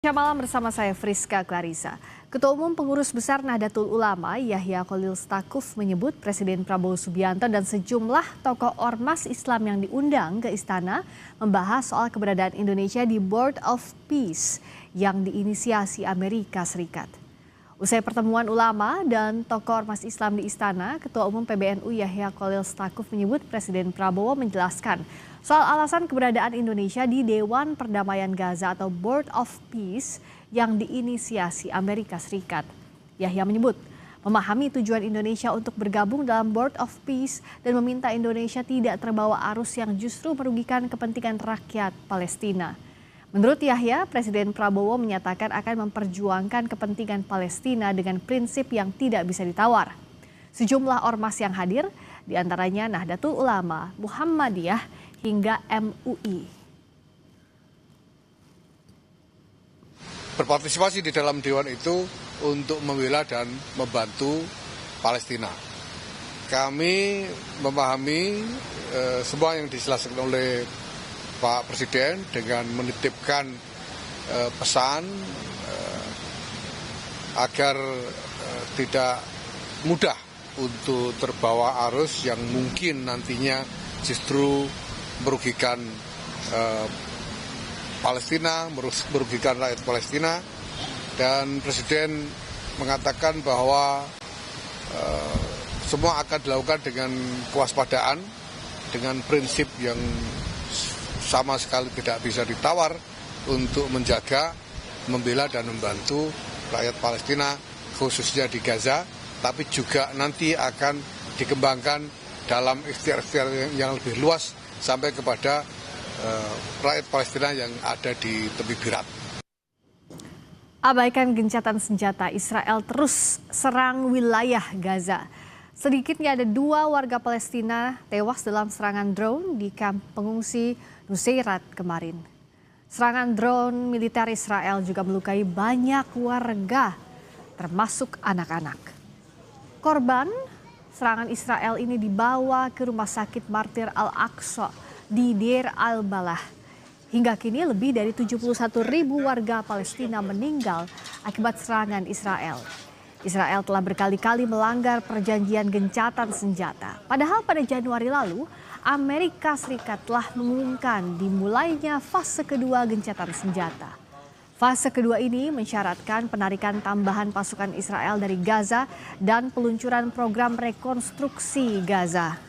Selamat malam bersama saya Friska Clarissa. Ketua Umum Pengurus Besar Nahdlatul Ulama Yahya Khalil Stakuf menyebut Presiden Prabowo Subianto dan sejumlah tokoh ormas Islam yang diundang ke istana membahas soal keberadaan Indonesia di Board of Peace yang diinisiasi Amerika Serikat. Usai pertemuan ulama dan tokoh ormas Islam di istana, Ketua Umum PBNU Yahya Khalil Stakuf menyebut Presiden Prabowo menjelaskan soal alasan keberadaan Indonesia di Dewan Perdamaian Gaza atau Board of Peace yang diinisiasi Amerika Serikat. Yahya menyebut memahami tujuan Indonesia untuk bergabung dalam Board of Peace dan meminta Indonesia tidak terbawa arus yang justru merugikan kepentingan rakyat Palestina. Menurut Yahya, Presiden Prabowo menyatakan akan memperjuangkan kepentingan Palestina dengan prinsip yang tidak bisa ditawar. Sejumlah ormas yang hadir, diantaranya Nahdlatul Ulama, Muhammadiyah, hingga MUI. Berpartisipasi di dalam Dewan itu untuk membela dan membantu Palestina. Kami memahami semua yang dijelaskan oleh Pak Presiden dengan menitipkan pesan agar tidak mudah untuk terbawa arus yang mungkin nantinya justru merugikan Palestina, merugikan rakyat Palestina, dan Presiden mengatakan bahwa semua akan dilakukan dengan kewaspadaan, dengan prinsip yang sama sekali tidak bisa ditawar untuk menjaga, membela dan membantu rakyat Palestina khususnya di Gaza, tapi juga nanti akan dikembangkan dalam ikhtiar-ikhtiar yang lebih luas sampai kepada rakyat Palestina yang ada di tepi Berat. Abaikan gencatan senjata, Israel terus serang wilayah Gaza. Sedikitnya ada 2 warga Palestina tewas dalam serangan drone di kamp pengungsi Nuseirat kemarin. Serangan drone militer Israel juga melukai banyak warga, termasuk anak-anak. Korban serangan Israel ini dibawa ke Rumah Sakit Martir Al-Aqsa di Deir al-Balah. Hingga kini lebih dari 71.000 warga Palestina meninggal akibat serangan Israel. Israel telah berkali-kali melanggar perjanjian gencatan senjata. Padahal pada Januari lalu, Amerika Serikat telah mengumumkan dimulainya fase kedua gencatan senjata. Fase kedua ini mensyaratkan penarikan tambahan pasukan Israel dari Gaza dan peluncuran program rekonstruksi Gaza.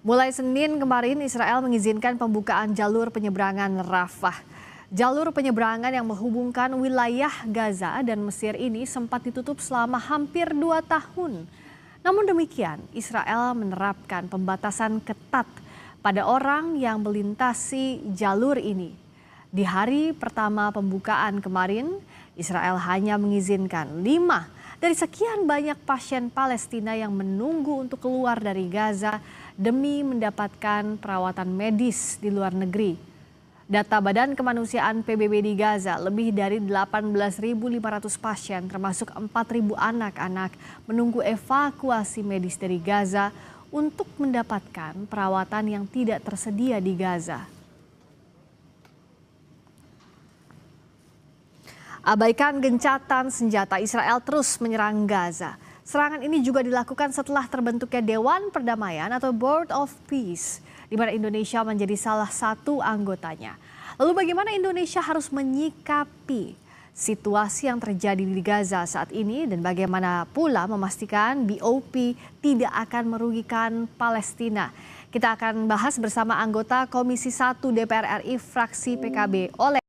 Mulai Senin kemarin, Israel mengizinkan pembukaan jalur penyeberangan Rafah. Jalur penyeberangan yang menghubungkan wilayah Gaza dan Mesir ini sempat ditutup selama hampir 2 tahun. Namun demikian, Israel menerapkan pembatasan ketat pada orang yang melintasi jalur ini. Di hari pertama pembukaan kemarin, Israel hanya mengizinkan 5 dari sekian banyak pasien Palestina yang menunggu untuk keluar dari Gaza demi mendapatkan perawatan medis di luar negeri. Data Badan Kemanusiaan PBB di Gaza, lebih dari 18.500 pasien termasuk 4.000 anak-anak menunggu evakuasi medis dari Gaza untuk mendapatkan perawatan yang tidak tersedia di Gaza. Abaikan gencatan senjata, Israel terus menyerang Gaza. Serangan ini juga dilakukan setelah terbentuknya Dewan Perdamaian atau Board of Peace, di mana Indonesia menjadi salah satu anggotanya. Lalu bagaimana Indonesia harus menyikapi situasi yang terjadi di Gaza saat ini dan bagaimana pula memastikan BOP tidak akan merugikan Palestina? Kita akan bahas bersama anggota Komisi 1 DPR RI fraksi PKB oleh